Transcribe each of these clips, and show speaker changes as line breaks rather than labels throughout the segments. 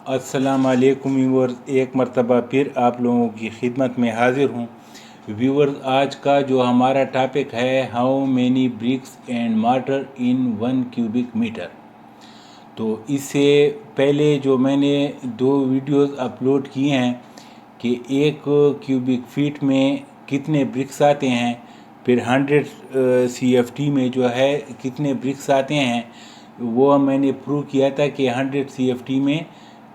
अस्सलाम वालेकुम व्यूअर्स, एक मरतबा फिर आप लोगों की खिदमत में हाजिर हूँ। व्यूअर्स, आज का जो हमारा टॉपिक है, how many bricks and mortar in 1 cubic metre. तो इससे पहले जो मैंने 2 वीडियोस अपलोड किए हैं कि 1 क्यूबिक फीट में कितने ब्रिक्स आते हैं, फिर 100 CFT में जो है कितने ब्रिक्स आते हैं, वो मैंने प्रूव किया था कि 100 CFT में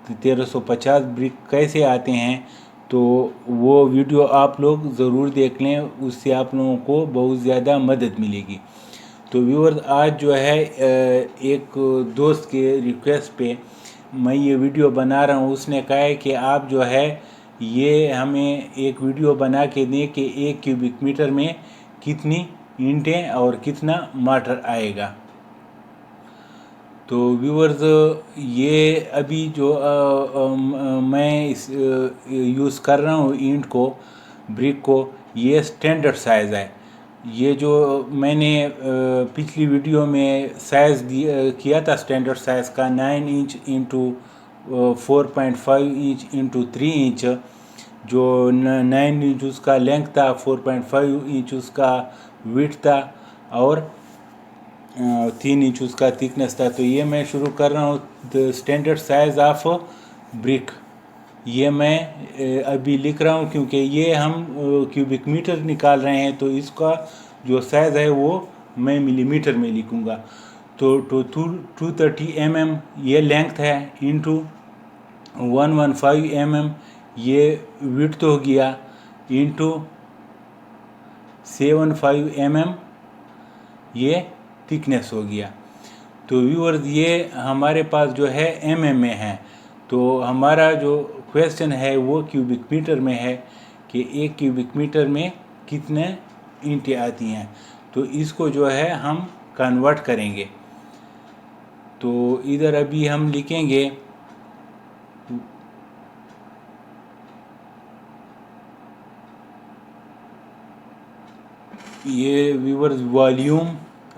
1350 ब्रिक कैसे आते हैं। तो वो वीडियो आप लोग ज़रूर देख लें, उससे आप लोगों को बहुत ज़्यादा मदद मिलेगी। तो व्यूअर्स, आज जो है एक दोस्त के रिक्वेस्ट पे मैं ये वीडियो बना रहा हूँ। उसने कहा है कि आप जो है ये हमें एक वीडियो बना के दें कि 1 क्यूबिक मीटर में कितनी ईंटें और कितना मार्टर आएगा। तो व्यूअर्स, ये अभी जो मैं इस यूज़ कर रहा हूँ ईंट को, ब्रिक को, ये स्टैंडर्ड साइज़ है। ये जो मैंने पिछली वीडियो में साइज़ किया था स्टैंडर्ड साइज़ का 9 inch into 4.5 inch into 3 inch, जो 9 इंच उसका लेंथ था, 4.5 इंच उसका विड्थ था और 3 इंच उसका थिकनेस था। तो ये मैं शुरू कर रहा हूँ the standard size of brick. ये मैं अभी लिख रहा हूँ क्योंकि ये हम क्यूबिक मीटर निकाल रहे हैं, तो इसका जो साइज़ है वो मैं मिलीमीटर में लिखूँगा। तो 230 mm ये लेंथ है, इंटू 115 mm ये विड्थ हो गया, इंटू 75 mm ये थिकनेस हो गया। तो व्यूअर्स, ये हमारे पास जो है mm में है। तो हमारा जो क्वेश्चन है वो क्यूबिक मीटर में है कि 1 क्यूबिक मीटर में कितने ईंटें आती हैं। तो इसको जो है हम कन्वर्ट करेंगे। तो इधर अभी हम लिखेंगे ये viewers volume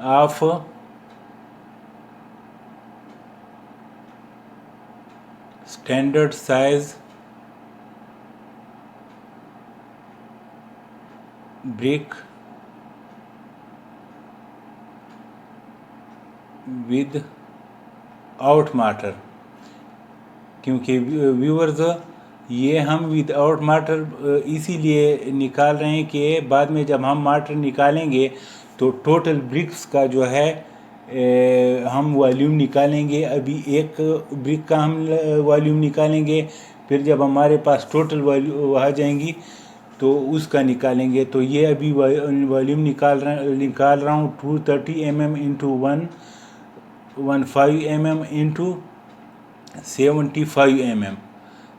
of standard size brick with out martyr. क्योंकि व्यूअर्स, ये हम विद आउट मार्टर इसीलिए निकाल रहे हैं कि बाद में जब हम मार्टर निकालेंगे तो टोटल ब्रिक्स का जो है हम वॉल्यूम निकालेंगे। अभी एक ब्रिक का हम वॉल्यूम निकालेंगे, फिर जब हमारे पास टोटल वॉल्यूम आ जाएंगी तो उसका निकालेंगे। तो ये अभी वॉल्यूम निकाल रहा हूँ 230 mm into 115 mm into 75 mm।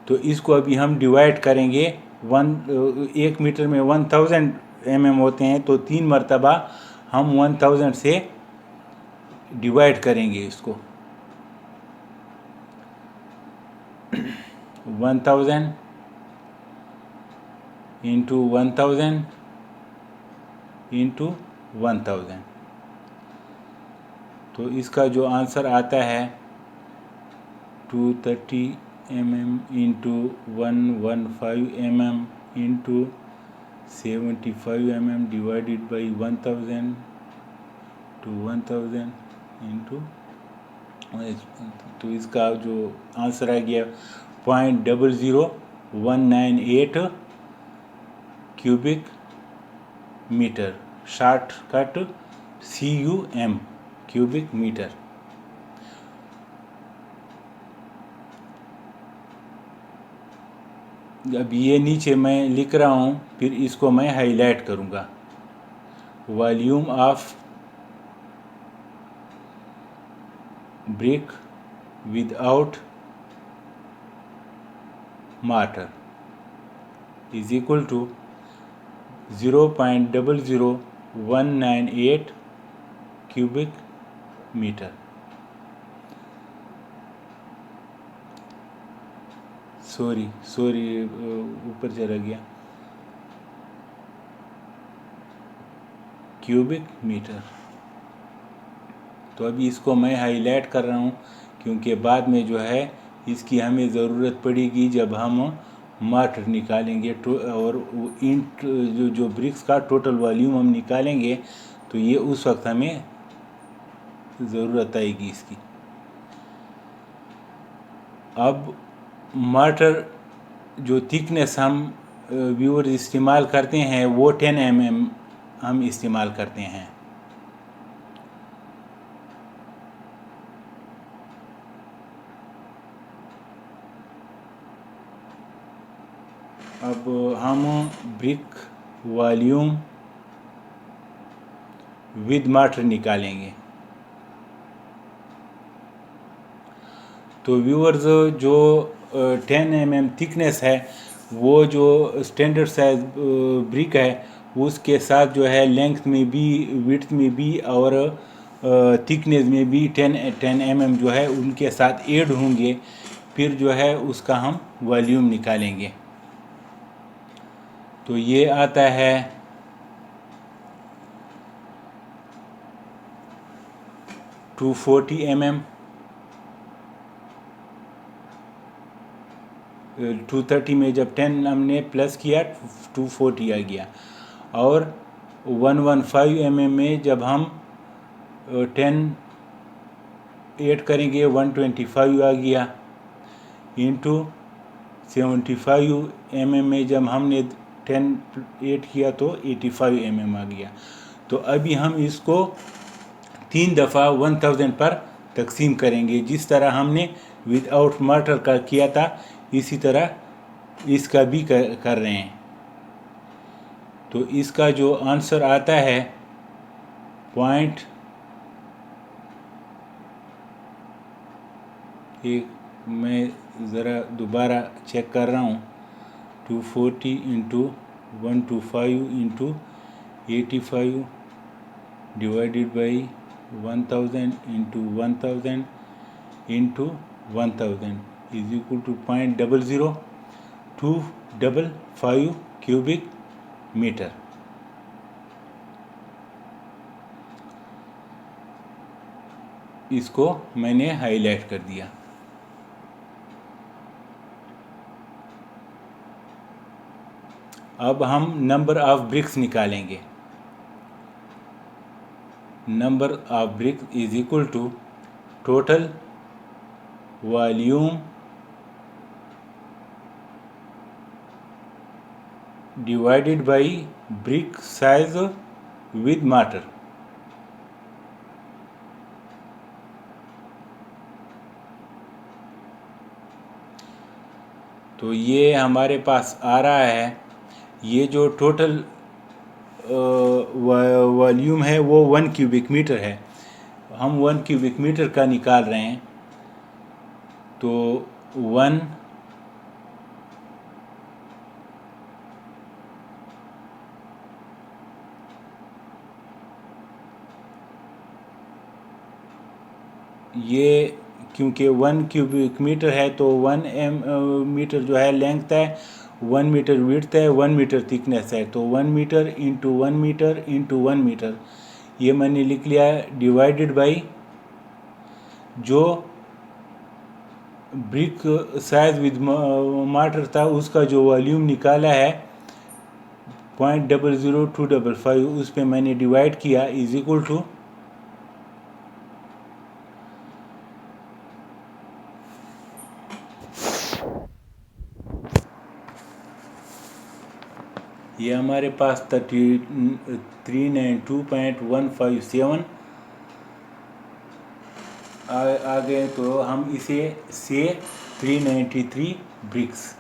तो इसको अभी हम डिवाइड करेंगे। 1 मीटर में 1000 mm होते हैं, तो 3 मरतबा हम 1000 से डिवाइड करेंगे इसको। 1000 इंटू 1000 इंटू 1000। तो इसका जो आंसर आता है 230 mm into 115 mm into 75 mm divided by 1000 to 1000 into, तो इसका जो आंसर आ गया 0.00198 cubic metre, shortcut CUM cubic metre. अब ये नीचे मैं लिख रहा हूँ, फिर इसको मैं हाईलाइट करूँगा। Volume of brick without mortar is equal to 0.00198 cubic metre. Sorry ऊपर चला गया, क्यूबिक मीटर। तो अभी इसको मैं हाईलाइट कर रहा हूँ क्योंकि बाद में जो है इसकी हमें ज़रूरत पड़ेगी जब हम मार्टर निकालेंगे और ईंट जो ब्रिक्स का टोटल वॉल्यूम हम निकालेंगे, तो ये उस वक्त हमें ज़रूरत आएगी इसकी। अब मार्टर जो थिकनेस हम व्यूअर इस्तेमाल करते हैं वो 10 mm हम इस्तेमाल करते हैं। अब हम ब्रिक वॉल्यूम विद मार्टर निकालेंगे। तो व्यूअर्स, जो 10 mm थिकनेस है वो जो स्टैंडर्ड साइज ब्रिक है उसके साथ जो है लेंथ में भी, विड्थ में भी और थिकनेस में भी 10 mm जो है उनके साथ ऐड होंगे। फिर जो है उसका हम वॉल्यूम निकालेंगे। तो ये आता है 240 mm, 230 में जब 10 हमने प्लस किया 240 आ गया, और 115 mm में जब हम 10 ऐड करेंगे 125 आ गया, इंटू 75 mm में जब हमने 10 ऐड किया तो 85 mm आ गया। तो अभी हम इसको 3 दफ़ा 1000 पर तकसीम करेंगे। जिस तरह हमने विदाउट मार्टर का किया था इसी तरह इसका भी कर रहे हैं। तो इसका जो आंसर आता है पॉइंट, एक मैं ज़रा दोबारा चेक कर रहा हूँ, 240 into 125 into 85 divided by 1000 into 1000 into 1000 is equal to 0.00255 cubic metre. इसको मैंने हाईलाइट कर दिया। अब हम नंबर ऑफ ब्रिक्स निकालेंगे। Number of bricks is equal to total volume divided by brick size with mortar. तो ये हमारे पास आ रहा है, ये जो टोटल वॉल्यूम है वो 1 क्यूबिक मीटर है। हम 1 क्यूबिक मीटर का निकाल रहे हैं। तो 1 ये क्योंकि 1 क्यूबिक मीटर है तो 1 मीटर जो है लेंथ है, 1 मीटर विड्थ है, 1 मीटर थिकनेस है। तो 1 metre into 1 metre into 1 metre ये मैंने लिख लिया है, डिवाइडेड बाई जो ब्रिक साइज विद मार्टर था उसका जो वॉल्यूम निकाला है 0.00255, उस पर मैंने डिवाइड किया, इज इक्वल टू ये हमारे पास 392.157 आ गए। तो हम इसे से 393 ब्रिक्स।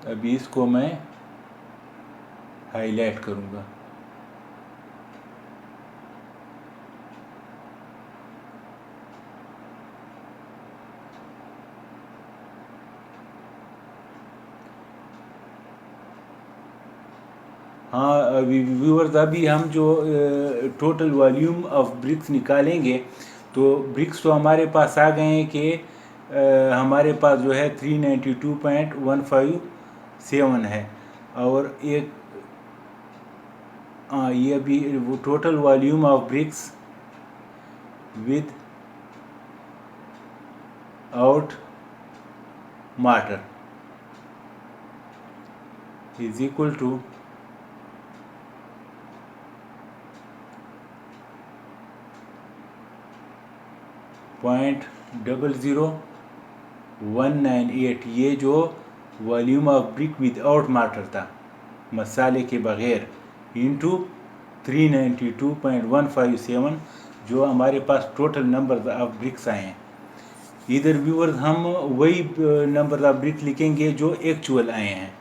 अभी इसको मैं हाईलाइट करूँगा। हाँ व्यूअर्स, अभी हम जो टोटल वॉल्यूम ऑफ ब्रिक्स निकालेंगे तो ब्रिक्स तो हमारे पास आ गए हैं कि हमारे पास जो है 392.157 है, और एक ये अभी वो total volume of BRICS with out mortar is equal to 0.00198। ये जो volume of brick without martyr था, मसाले के बग़ैर, इंटू 392.157 जो हमारे पास टोटल नंबर ऑफ ब्रिक्स आए हैं। इधर व्यूअर्स हम वही नंबर ऑफ ब्रिक लिखेंगे जो एक्चुअल आए हैं,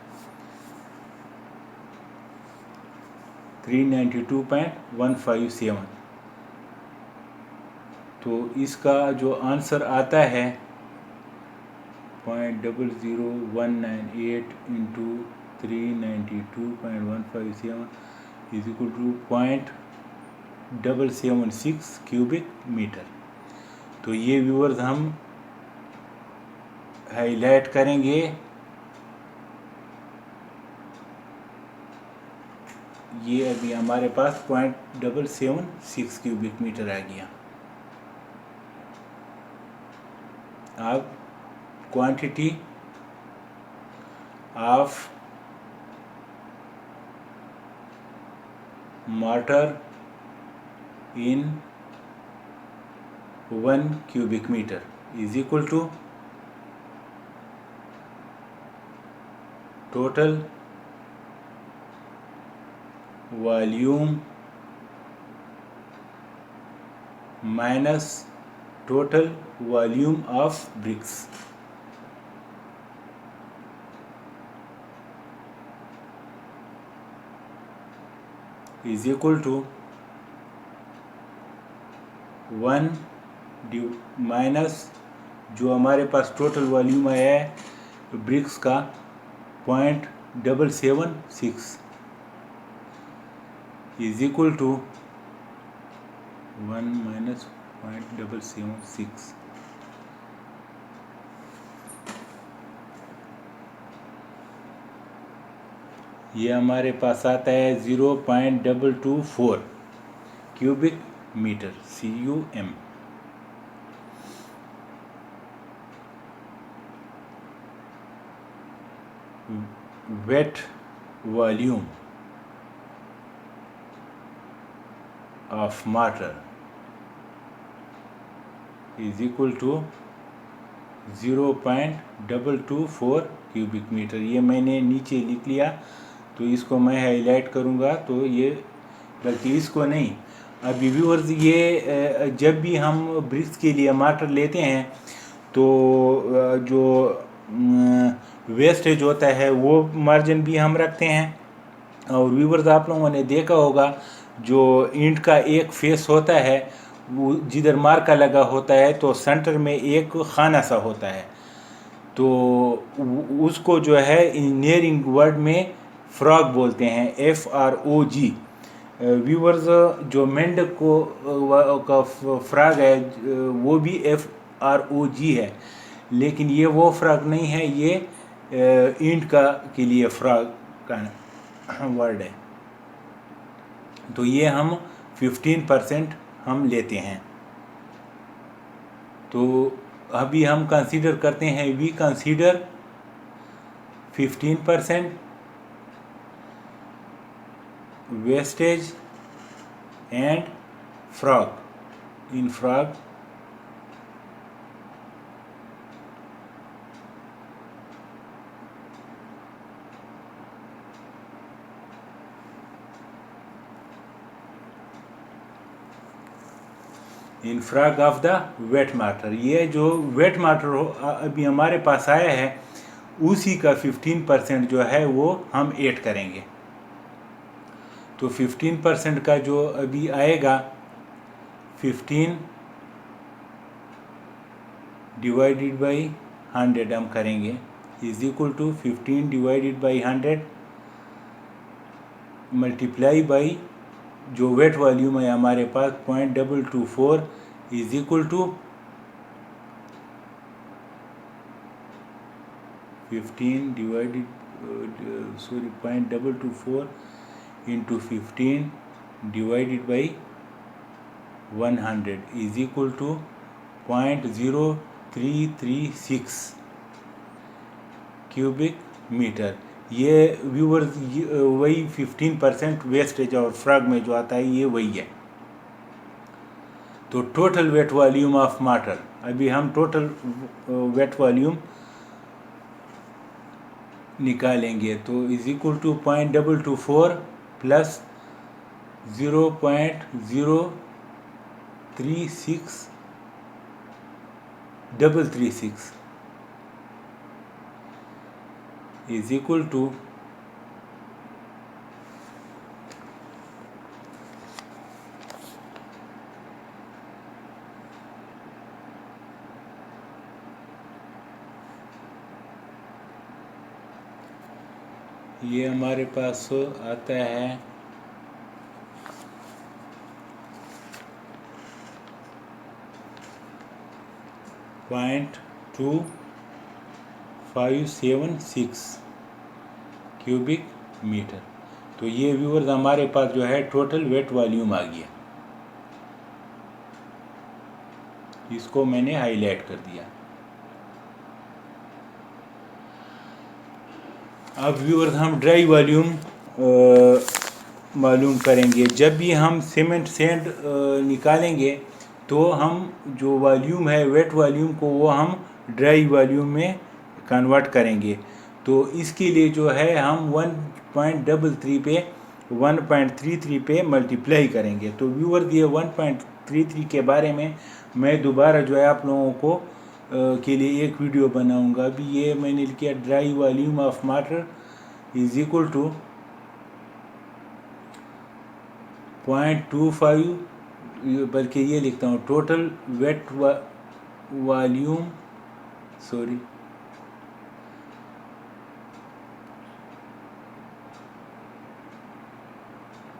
392.157। तो इसका जो आंसर आता है 0.00198 into 392.157 is equal to 0.776 cubic metre. तो ये व्यूअर्स हम हाईलाइट करेंगे। ये अभी हमारे पास 0.776 क्यूबिक मीटर आ गया। अब quantity of mortar in 1 cubic meter is equal to total volume minus total volume of bricks is equal to 1 minus जो हमारे पास टोटल वॉल्यूम आया है ब्रिक्स का 0.776 इज इक्वल टू 1 माइनस 0.776। ये हमारे पास आता है 0.224 cubic metre CUM। Wet volume of mortar is equal to 0.224 cubic metre. ये मैंने नीचे लिख लिया, तो इसको मैं हाईलाइट करूँगा, तो ये बल्कि इसको नहीं। अभी व्यूअर्स ये जब भी हम ब्रिक्स के लिए mortar लेते हैं तो जो वेस्टेज होता है वो मार्जिन भी हम रखते हैं। और व्यूअर्स आप लोगों ने देखा होगा जो ईंट का एक फेस होता है वो जिधर मार्का लगा होता है तो सेंटर में एक खाना सा होता है, तो उसको जो है इंजीनियरिंग वर्ड में फ्रॉग बोलते हैं, FROG। व्यूअर्स जो मेंढक को का फ्रॉग है वो भी FROG है, लेकिन ये वो फ्रॉग नहीं है, ये ईंट का के लिए फ्रॉग का वर्ड है। तो ये हम 15% हम लेते हैं। तो अभी हम कंसीडर करते हैं, we consider 15% wastage and frog in frog in frog of the wet mortar। ये जो वेट mortar अभी हमारे पास आया है उसी का 15% जो है वो हम ऐड करेंगे। तो 15% का जो अभी आएगा 15 डिवाइडेड बाई 100 हम करेंगे is equal to 15 divided by 100 multiply by जो वेट वॉल्यूम है हमारे पास 0.224 is equal to 15 divided 0.224 into 15 divided by 100 is equal to 0.0336 cubic metre. ये व्यूअर्स वही 15% वेस्टेज और फ्रैग में जो आता है ये वही है। तो total wet volume of water, अभी हम टोटल वेट वॉल्यूम निकालेंगे। तो is equal to 0.224 plus 0.036336 is equal to ये हमारे पास आता है 0.2576 क्यूबिक मीटर। तो ये व्यूअर्स हमारे पास जो है टोटल वेट वॉल्यूम आ गया, इसको मैंने हाईलाइट कर दिया। अब व्यूअर्स हम ड्राई वॉल्यूम मालूम करेंगे। जब भी हम सीमेंट सेंड निकालेंगे तो हम जो वॉल्यूम है वेट वॉल्यूम को वो हम ड्राई वॉल्यूम में कन्वर्ट करेंगे। तो इसके लिए जो है हम 1.33 पे मल्टीप्लाई करेंगे। तो व्यूअर्स ये 1.33 के बारे में मैं दोबारा जो है आप लोगों को के लिए एक वीडियो बनाऊंगा। अभी ये मैंने लिखा dry volume of water is equal to 0.25, बल्कि ये लिखता हूँ total wet volume, sorry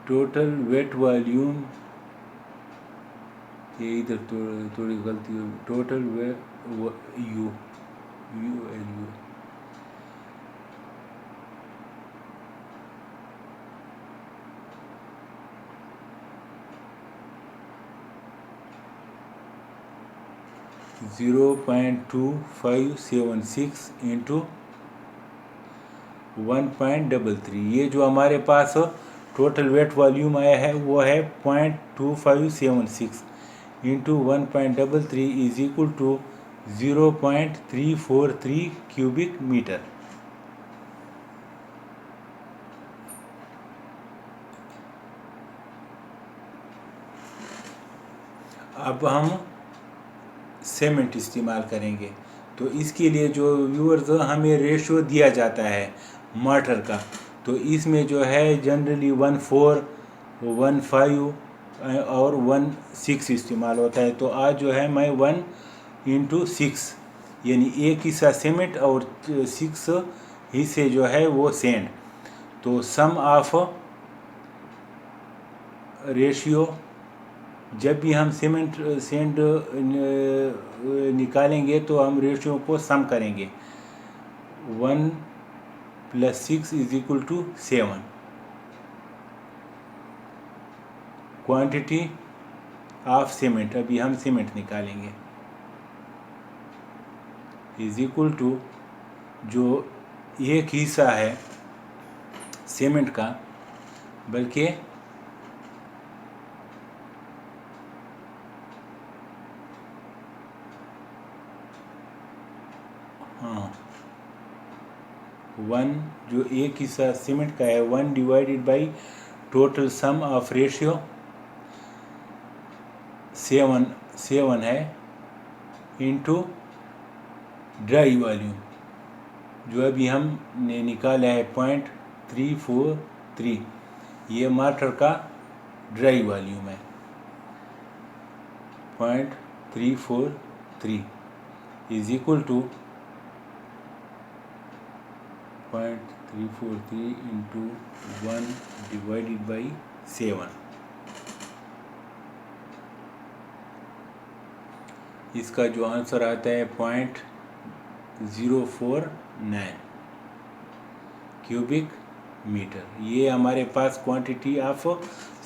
total wet volume, ये इधर थोड़ी गलती हो, टोटल यू 0.2576 इंटू 1.33। ये जो हमारे पास टोटल वेट वॉल्यूम आया है वो है 0.2576 into 1.33 is equal to 0.343 cubic metre. अब हम सीमेंट इस्तेमाल करेंगे। तो इसके लिए जो व्यूअर्स हमें रेशियो दिया जाता है मॉर्टर का, तो इसमें जो है जनरली 1:4, 1:5 और 1:6 इस्तेमाल होता है। तो आज जो है मैं 1:6 यानी एक हिस्सा सीमेंट और 6 हिस्से जो है वो सैंड। तो सम ऑफ रेशियो, जब भी हम सीमेंट सैंड निकालेंगे तो हम रेशियो को सम करेंगे। 1 + 6 = 7। क्वांटिटी ऑफ सीमेंट, अभी हम सीमेंट निकालेंगे, = जो एक हिस्सा है सीमेंट का, बल्कि हाँ 1 जो एक हिस्सा सीमेंट का है 1 divided by total sum of ratio 7 है इंटू ड्राई वॉल्यूम जो अभी हमने निकाला है 0.343, ये मार्टर का ड्राई वॉल्यूम है 0.343 is equal to 0.343 into 1 divided by 7। इसका जो आंसर आता है 0.049 क्यूबिक मीटर। ये हमारे पास क्वांटिटी ऑफ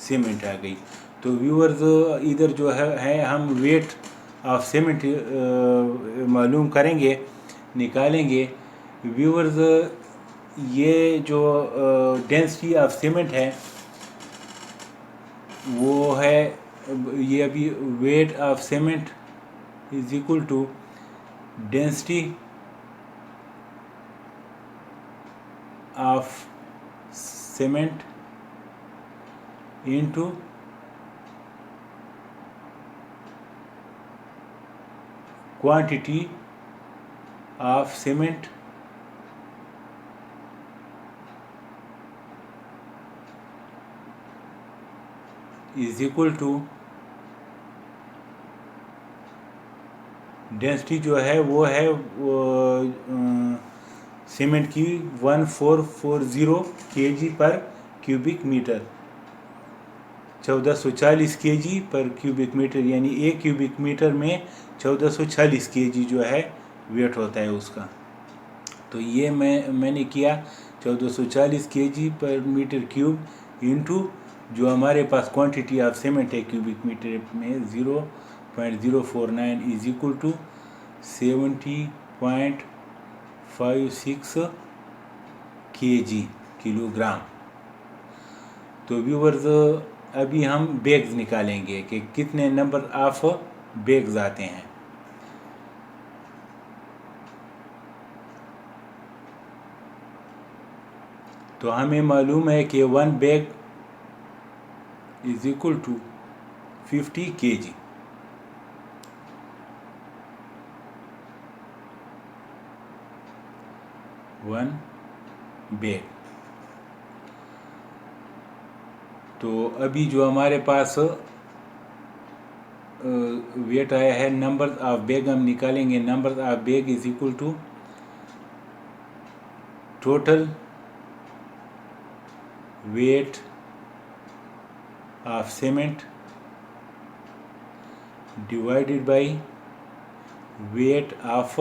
सीमेंट आ गई। तो व्यूअर्स इधर जो है हम वेट ऑफ सीमेंट मालूम करेंगे, निकालेंगे। व्यूअर्स ये जो डेंसिटी ऑफ सीमेंट है वो है, ये अभी weight of cement is equal to density of cement into quantity of cement is equal to density जो है वो है सीमेंट की 1440 kg per cubic metre, 1440 kg per cubic metre, यानी एक क्यूबिक मीटर में 1440 kg जो है वेट होता है उसका। तो ये मैंने किया 1440 kg पर मीटर क्यूब इंटू जो हमारे पास क्वांटिटी ऑफ सीमेंट है क्यूबिक मीटर में 0.049 is equal to 70.56 kg, kilogram. तो व्यूअर्स अभी हम बैग्स निकालेंगे कि कितने नंबर ऑफ बैग्स आते हैं। तो हमें मालूम है कि 1 bag is equal to 50 kg। One bag. तो अभी जो हमारे पास वेट आया है, नंबर ऑफ बैग हम निकालेंगे। Number of bag is equal to total weight of cement divided by weight of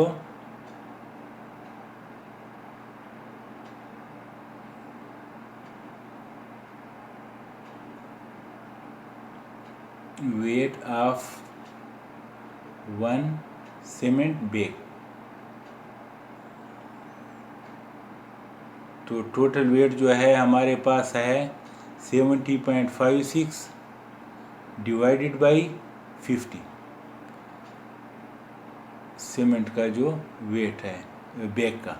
one cement bag. तो टोटल वेट जो है हमारे पास है 70.56 डिवाइडेड बाई 50, सीमेंट का जो वेट है बैग का,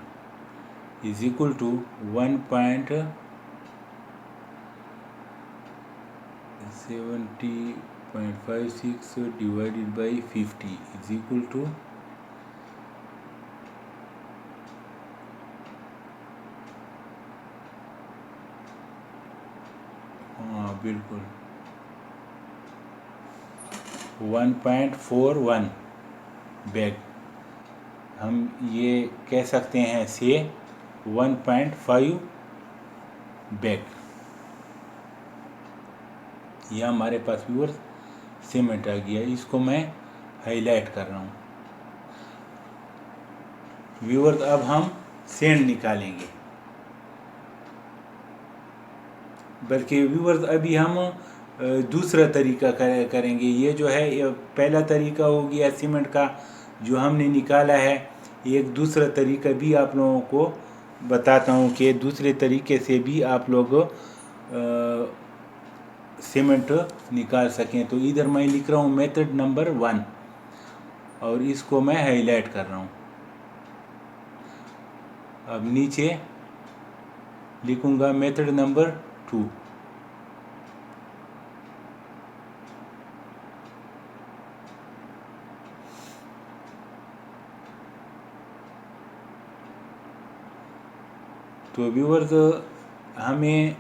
is equal to 1.70.56 divided by 50 is equal to बिल्कुल 1.41 बैग। हम ये कह सकते हैं से 1.5 बैग। यह हमारे पास व्यूअर्स सीमेंट आ गया, इसको मैं हाईलाइट कर रहा हूँ। व्यूअर्स अब हम सैंड निकालेंगे, बल्कि व्यूअर्स अभी हम दूसरा तरीका करेंगे। ये जो है ये पहला तरीका हो गया सीमेंट का जो हमने निकाला है। एक दूसरा तरीका भी आप लोगों को बताता हूँ कि दूसरे तरीके से भी आप लोग सीमेंट निकाल सकें। तो इधर मैं लिख रहा हूँ मेथड नंबर 1 और इसको मैं हाईलाइट कर रहा हूँ। अब नीचे लिखूँगा मेथड नंबर 2। तो व्यूअर्स हमें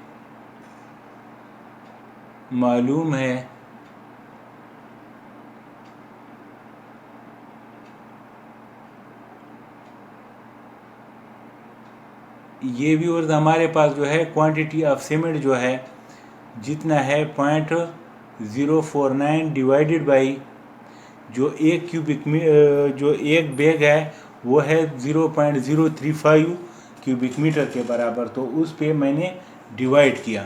मालूम है ये व्यूअर्स हमारे पास जो है क्वांटिटी ऑफ सीमेंट जो है जितना है 0.049 डिवाइडेड बाई जो एक क्यूबिक जो एक बैग है वो है 0.035 क्यूबिक मीटर के बराबर। तो उस पे मैंने डिवाइड किया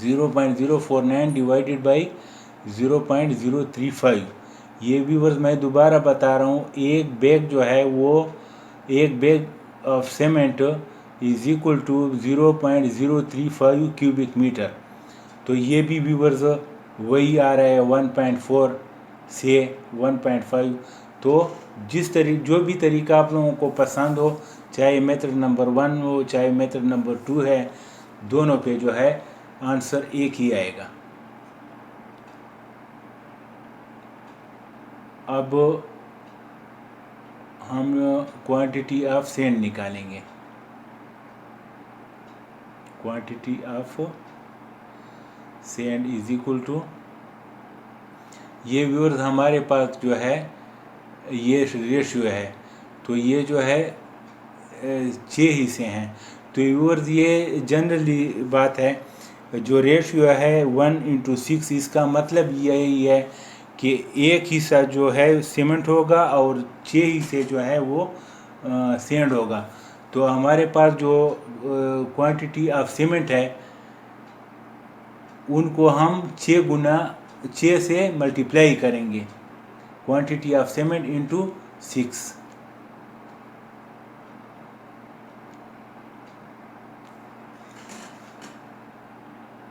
0.049 डिवाइडेड बाई 0.035। ये व्यूवर्स मैं दोबारा बता रहा हूँ, एक बैग जो है वो एक bag of cement is equal to 0.035 cubic metre. तो ये भी व्यूवर्स वही आ रहा है 1.4 से 1.5। तो जो भी तरीका आप लोगों को पसंद हो, चाहे मेथड नंबर 1 हो चाहे मेथड नंबर 2 है, दोनों पे जो है आंसर एक ही आएगा। अब हम क्वांटिटी ऑफ सैंड निकालेंगे। Quantity of sand is equal to, ये व्यूअर्स हमारे पास जो है ये रेशियो है, तो ये जो है 6 हिस्से हैं। तो व्यूअर्स ये जनरली बात है, जो रेशियो है 1:6, इसका मतलब यही है कि एक हिस्सा जो है सीमेंट होगा और 6 हिस्से जो है वो सैंड होगा। तो हमारे पास जो क्वांटिटी ऑफ सीमेंट है उनको हम 6 से मल्टीप्लाई करेंगे, क्वांटिटी ऑफ सीमेंट इंटू 6।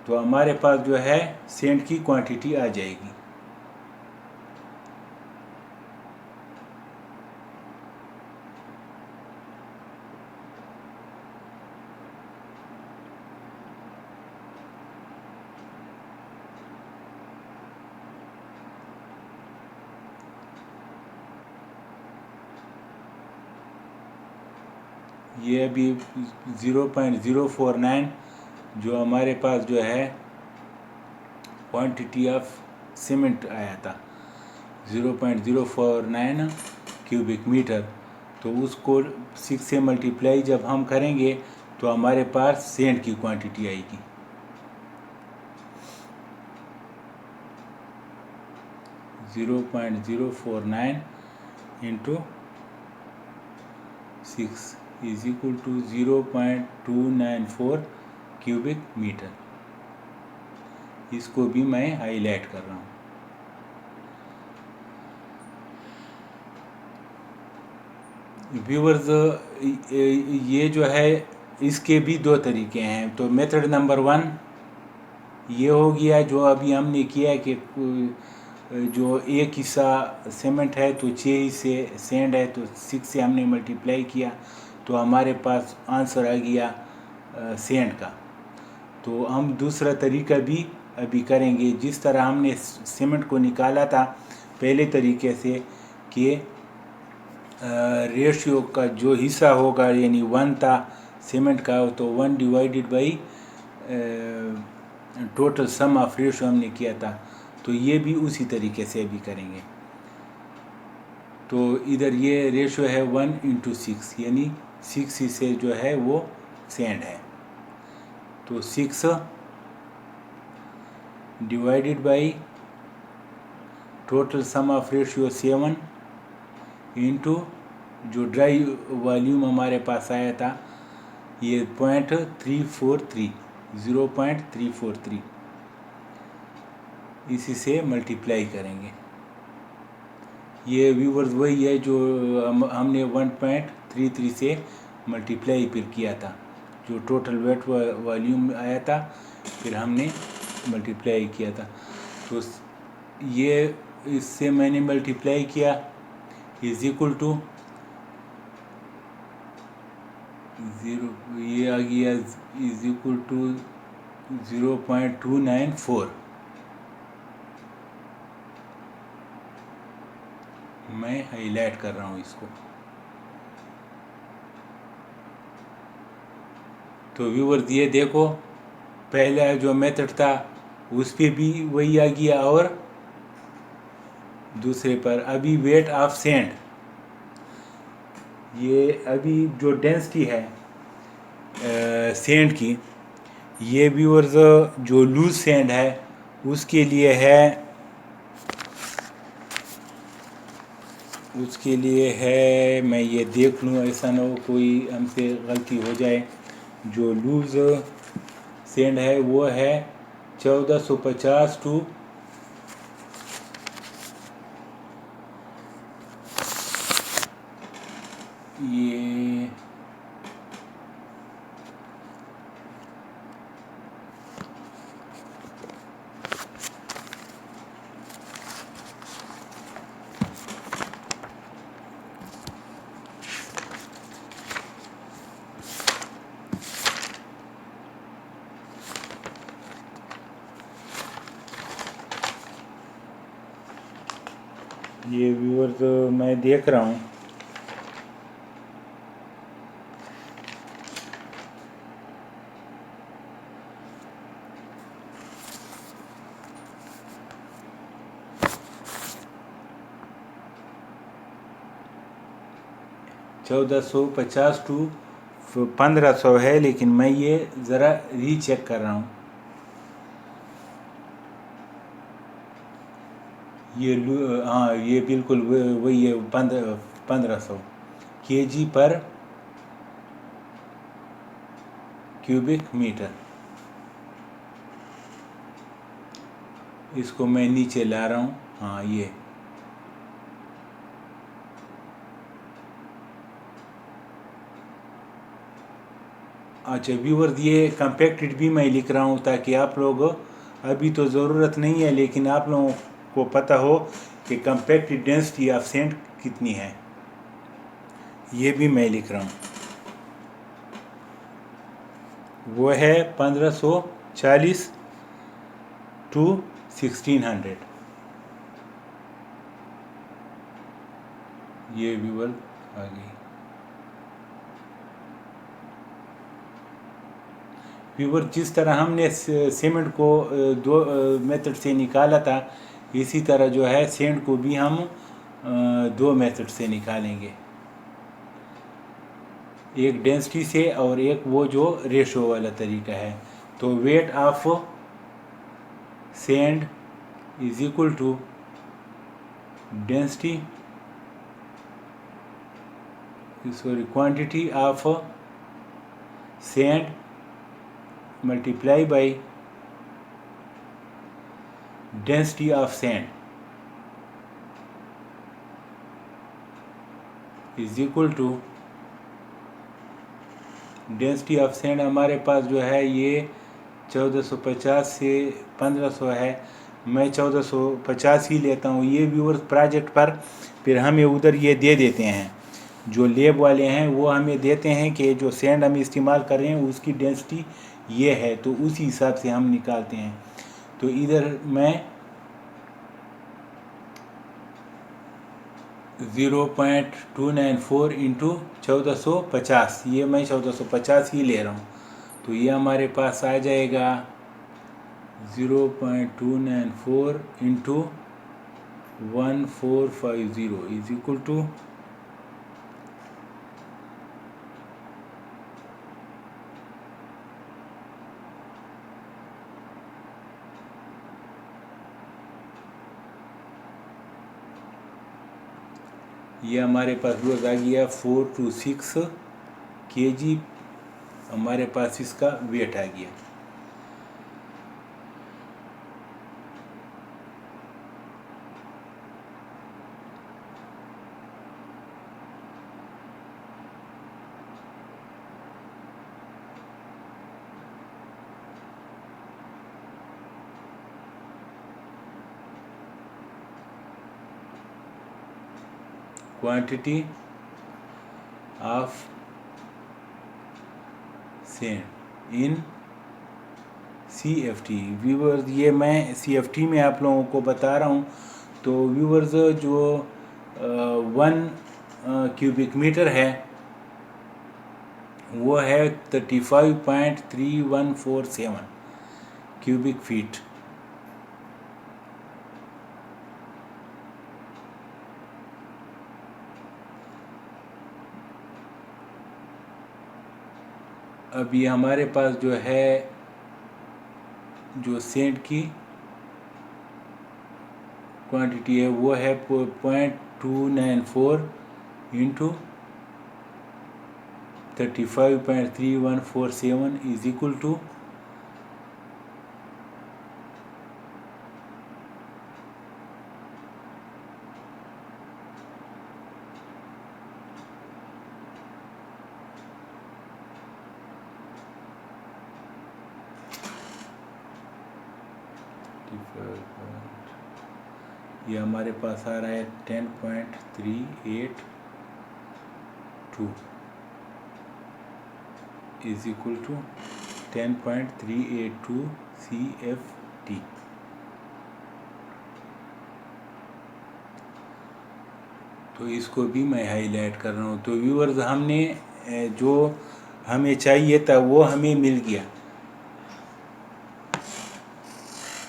तो हमारे पास जो है सैंड की क्वांटिटी आ जाएगी। ये अभी 0.049 जो हमारे पास जो है क्वांटिटी ऑफ सीमेंट आया था 0.049 क्यूबिक मीटर। तो उसको 6 से मल्टीप्लाई जब हम करेंगे तो हमारे पास सैंड की क्वांटिटी आएगी। (0.049 into 6 is equal to 0.294 cubic metre. इसको भी मैं हाईलाइट कर रहा हूँ। व्यूवर्स ये जो है इसके भी 2 तरीके हैं। तो मेथड नंबर 1 ये हो गया जो अभी हमने किया कि जो एक हिस्सा सीमेंट है तो 6 हिस्से सैंड है, तो 6 से हमने मल्टीप्लाई किया तो हमारे पास आंसर आ गया सैंड का। तो हम दूसरा तरीका भी अभी करेंगे, जिस तरह हमने सीमेंट को निकाला था पहले तरीके से कि रेशियो का जो हिस्सा होगा यानी 1 था सीमेंट का, तो 1 divided by total sum of ratio हमने किया था। तो ये भी उसी तरीके से अभी करेंगे। तो इधर ये रेशियो है 1:6 यानी 6 हिस्से जो है वो सैंड है। तो 6 divided by total sum of ratio 7 into जो ड्राई वॉल्यूम हमारे पास आया था ये 0.343 इसी से मल्टीप्लाई करेंगे। ये व्यूवर्स वही है जो हमने 1.33 से मल्टीप्लाई फिर किया था, जो टोटल वेट वॉल्यूम आया था फिर हमने मल्टीप्लाई किया था। तो ये इससे मैंने मल्टीप्लाई किया इज इक्वल टू 0, ये आ गया इज इक्वल टू 0.294। मैं हाईलाइट कर रहा हूँ इसको। तो व्यूवर्स ये देखो, पहला जो मेथड था उस पे भी वही आ गया और दूसरे पर अभी वेट ऑफ सैंड, ये अभी जो डेंसिटी है सैंड की, ये व्यूवर्स जो लूज सैंड है उसके लिए है मैं ये देख लूँ, ऐसा ना हो कोई हमसे गलती हो जाए। जो लूज सैंड है वो है 1450 टू ये व्यूअर तो मैं देख रहा हूँ। $1450 टू 1500 है, लेकिन मैं ये ज़रा रीचेक कर रहा हूँ। ये हाँ, ये बिल्कुल वही है, 1500 kg पर क्यूबिक मीटर। इसको मैं नीचे ला रहा हूँ। हाँ, ये अच्छा व्यूअर्स, ये कंपैक्टेड भी मैं लिख रहा हूँ ताकि आप लोग, अभी तो ज़रूरत नहीं है लेकिन आप लोगों को पता हो कि कंपैक्टेड डेंसिटी ऑफ सैंड कितनी है। ये भी मैं लिख रहा हूँ, वो है 1540 टू 1600। ये व्यूअर आ गई। व्यूअर, जिस तरह हमने सीमेंट को दो मेथड से निकाला था, इसी तरह जो है सैंड को भी हम दो मेथड से निकालेंगे, एक डेंसिटी से और एक वो जो रेशो वाला तरीका है। तो weight of sand is equal to density, sorry, quantity of sand multiply by density of sand is equal to density of sand. हमारे पास जो है ये 1450 से 1500 है, मैं 1450 ही लेता हूँ। ये व्यूअर्स प्रोजेक्ट पर फिर हमें उधर ये दे देते हैं, जो लेब वाले हैं वो हमें देते हैं कि जो सैंड हम इस्तेमाल कर रहे हैं उसकी डेंसिटी ये है, तो उसी हिसाब से हम निकालते हैं। तो इधर मैं 0.294 इंटू 1450, ये मैं 1450 ही ले रहा हूँ, तो ये हमारे पास आ जाएगा 0.294 इंटू 1450 इज इक्वल टू ये हमारे पास रोज आ गया 4 to 6 kg, हमारे पास इसका वेट आ गया। Quantity of sand in CFT। Viewers, ये मैं CFT में आप लोगों को बता रहा हूँ। तो व्यूअर्स, जो 1 क्यूबिक मीटर है वो है 35.3147 क्यूबिक फीट। अभी हमारे पास जो है जो सैंड की क्वांटिटी है वो है 0.294 इंटू 35.3147 इज इक्वल टू ये हमारे पास आ रहा है 10.382 इज इक्वल टू 10.382 CFT। तो इसको भी मैं हाईलाइट कर रहा हूँ। तो व्यूअर्स, हमने जो हमें चाहिए था वो हमें मिल गया।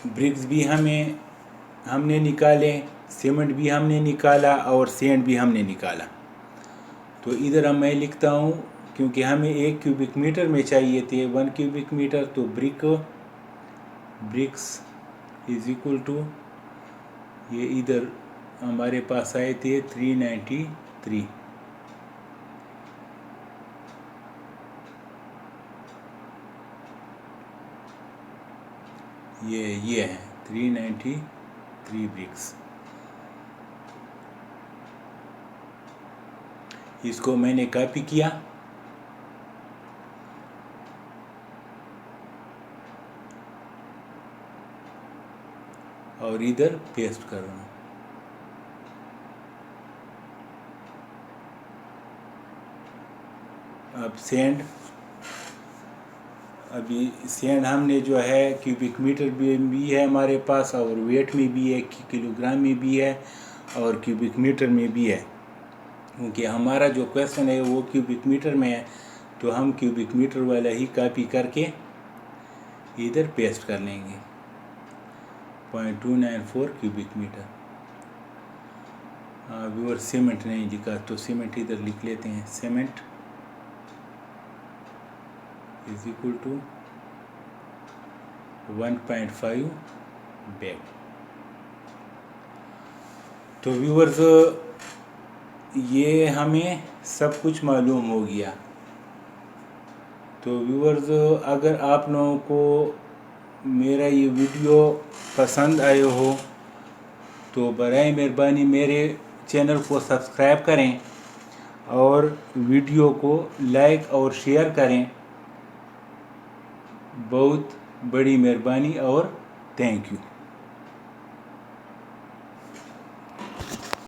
ब्रिक्स भी हमने निकाले, सीमेंट भी हमने निकाला और सैंड भी हमने निकाला। तो इधर मैं लिखता हूँ, क्योंकि हमें 1 क्यूबिक मीटर में चाहिए थे 1 क्यूबिक मीटर, तो ब्रिक्स इज इक्वल टू, ये इधर हमारे पास आए थे 393। ये है 393 ब्रिक्स। इसको मैंने कॉपी किया और इधर पेस्ट कर रहा हूँ। अब अभी सैंड हमने जो है क्यूबिक मीटर भी है हमारे पास, और वेट में भी है, किलोग्राम में भी है और क्यूबिक मीटर में भी है। क्योंकि हमारा जो क्वेश्चन है वो क्यूबिक मीटर में है, तो हम क्यूबिक मीटर वाला ही कॉपी करके इधर पेस्ट कर लेंगे। 0.294 क्यूबिक मीटर। व्यूअर सीमेंट नहीं लिखा, तो सीमेंट इधर लिख लेते हैं। Cement is equal to 1.5 bag. तो व्यूअर्स, ये हमें सब कुछ मालूम हो गया। तो व्यूअर्स, अगर आप लोगों को मेरा ये वीडियो पसंद आए हो तो बराए मेहरबानी मेरे चैनल को सब्सक्राइब करें और वीडियो को लाइक और शेयर करें। बहुत बड़ी मेहरबानी और थैंक यू।